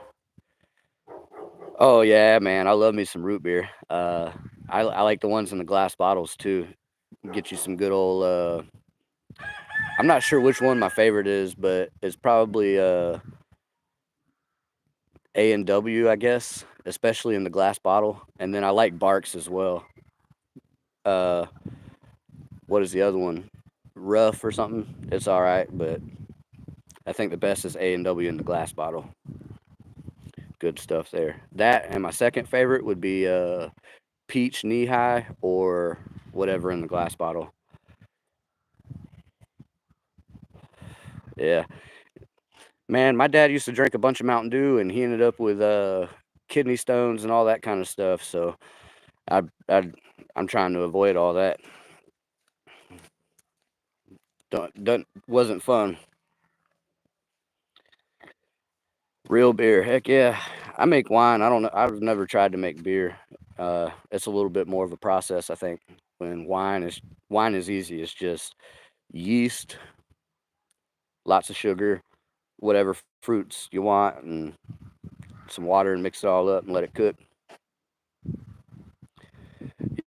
Oh yeah, man, I love me some root beer. I like the ones in the glass bottles too. Get you some good old. I'm not sure which one my favorite is, but it's probably A&W, I guess, especially in the glass bottle. And then I like Barks as well. Uh, what is the other one? Rough or something. It's all right, but I think the best is A&W in the glass bottle. Good stuff there. That and my second favorite would be peach knee high or whatever in the glass bottle. Yeah, man, my dad used to drink a bunch of Mountain Dew, and he ended up with kidney stones and all that kind of stuff. So I, I I'm trying to avoid all that. Don't wasn't fun. Real beer, heck yeah. I make wine. I don't know. I've never tried to make beer. It's a little bit more of a process, I think. When wine is easy. It's just yeast, lots of sugar, whatever fruits you want, and some water, and mix it all up and let it cook.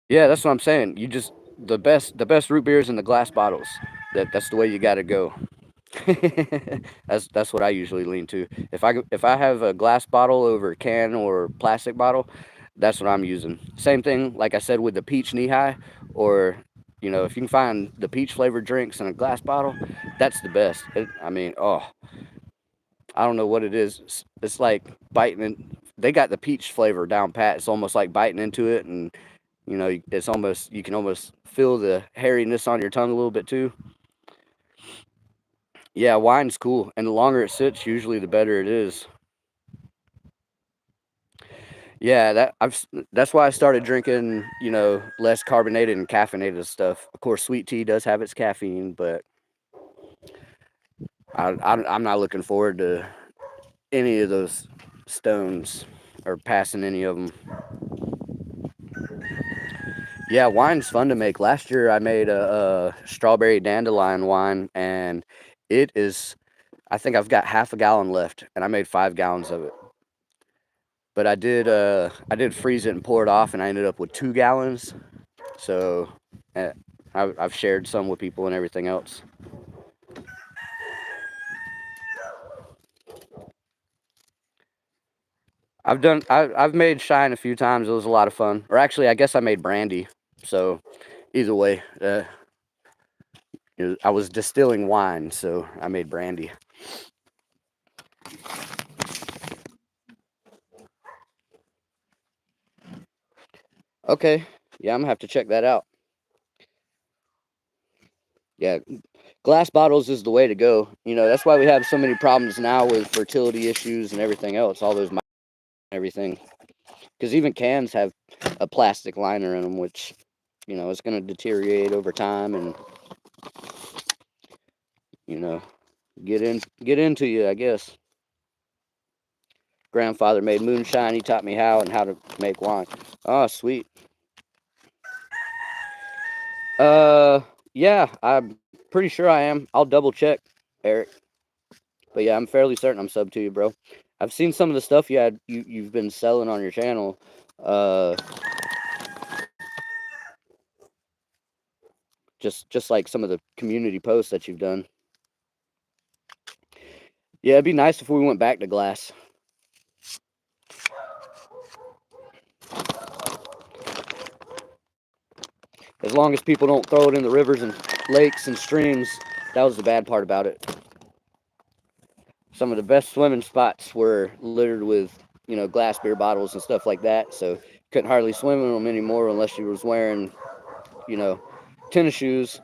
Yeah, that's what I'm saying. You just the best root beers in the glass bottles. That's the way you got to go. That's what I usually lean to. If I have a glass bottle over a can or plastic bottle, that's what I'm using. Same thing, like I said with the peach knee high, or you know, if you can find the peach flavored drinks in a glass bottle, that's the best. I mean, oh, I don't know what it is. It's like biting in. They got the peach flavor down pat. It's almost like biting into it, and you know, it's almost you can almost feel the hairiness on your tongue a little bit too. Yeah, wine's cool, and the longer it sits, usually the better it is. Yeah, that's why I started drinking, you know, less carbonated and caffeinated stuff. Of course, sweet tea does have its caffeine, but I'm not looking forward to any of those stones or passing any of them. Yeah, wine's fun to make. Last year I made a strawberry dandelion wine, and it is. I think I've got half a gallon left, and I made 5 gallons of it. But I did freeze it and pour it off, and I ended up with 2 gallons. So uh, I've shared some with people and everything else. I've made shine a few times. It was a lot of fun. Or actually, I guess I made brandy. So either way, I was distilling wine, so I made brandy. Okay, yeah, I'm gonna have to check that out. Yeah, glass bottles is the way to go. You know, that's why we have so many problems now with fertility issues and everything else. All those everything, because even cans have a plastic liner in them, which you know is going to deteriorate over time, and you know get into you, I guess. Grandfather made moonshine. He taught me how and how to make wine. Oh, sweet. Uh, yeah, I'm pretty sure I am. I'll double check, Eric. But yeah, I'm fairly certain I'm sub to you, bro. I've seen some of the stuff you've been selling on your channel. Uh, just like some of the community posts that you've done. Yeah, it'd be nice if we went back to glass. As long as people don't throw it in the rivers and lakes and streams. That was the bad part about it. Some of the best swimming spots were littered with, you know, glass beer bottles and stuff like that. So couldn't hardly swim in them anymore unless you was wearing, you know, tennis shoes.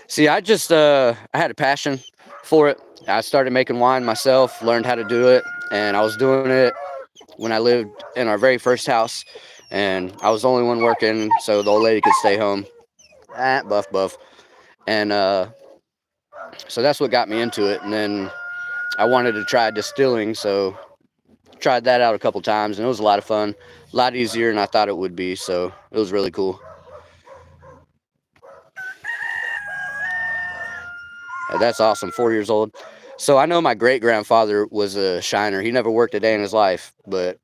See, I had a passion for it. I started making wine myself, learned how to do it, and I was doing it when I lived in our very first house, and I was the only one working, so the old lady could stay home. Buff buff. And so that's what got me into it. And then I wanted to try distilling, so tried that out a couple times, and it was a lot of fun, a lot easier than I thought it would be. So it was really cool. That's awesome. 4 years old. So I know my great grandfather was a shiner. He never worked a day in his life, but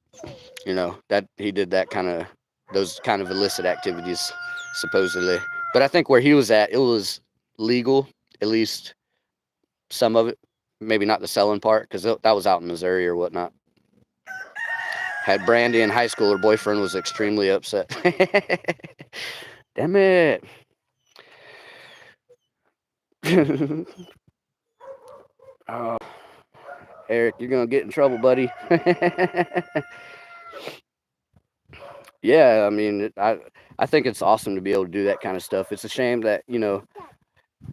you know that he did that kind of those kind of illicit activities, supposedly. But I think where he was at, it was legal, at least some of it. Maybe not the selling part, because that was out in Missouri or whatnot. Had brandy in high school. Her boyfriend was extremely upset. Damn it. Oh, Eric, you're gonna get in trouble, buddy. Yeah, I mean, I think it's awesome to be able to do that kind of stuff. It's a shame that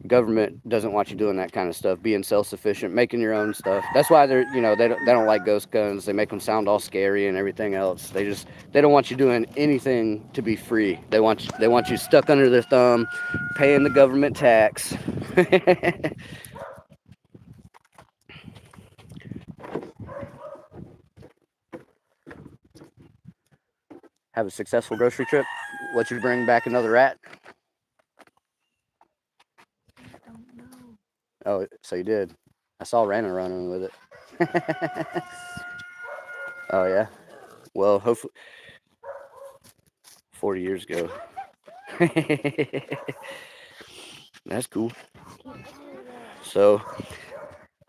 government doesn't want you doing that kind of stuff, being self-sufficient, making your own stuff. That's why they don't like ghost guns. They make them sound all scary and everything else. They don't want you doing anything to be free. They want you stuck under their thumb, paying the government tax. Have a successful grocery trip. Let you bring back another rat. Don't know. Oh, so you did. I saw Rana running with it. Oh yeah. Well, hopefully 40 years ago. That's cool. Get out of there. So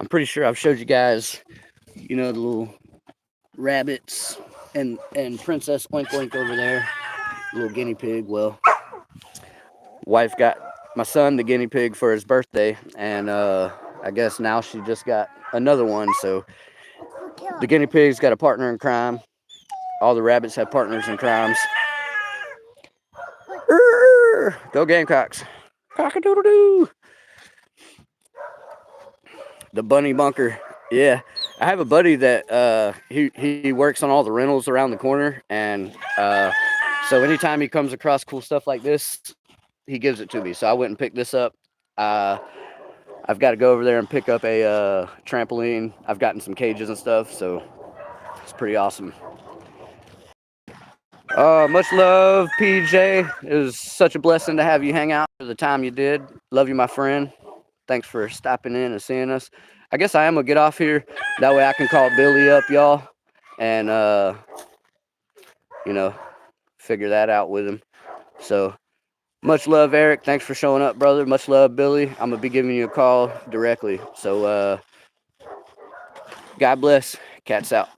I'm pretty sure I've showed you guys, You know, the little rabbits and Princess Oink Oink over there, little guinea pig. Well, wife got my son the guinea pig for his birthday, and I guess now she just got another one. So the guinea pig's got a partner in crime. All the rabbits have partners in crimes. Go Gamecocks! Cock-a-doodle-doo! The bunny bunker. Yeah, I have a buddy that he works on all the rentals around the corner, and so anytime he comes across cool stuff like this, he gives it to me. So I went and picked this up. I've got to go over there and pick up a trampoline. I've gotten some cages and stuff, so it's pretty awesome. Much love, PJ. It was such a blessing to have you hang out for the time you did. Love you, my friend. Thanks for stopping in and seeing us. I guess I am gonna get off here. That way I can call Billy up, y'all, and you know, figure that out with him. So much love, Eric. Thanks for showing up, brother. Much love, Billy. I'm gonna be giving you a call directly. So God bless. Cats out.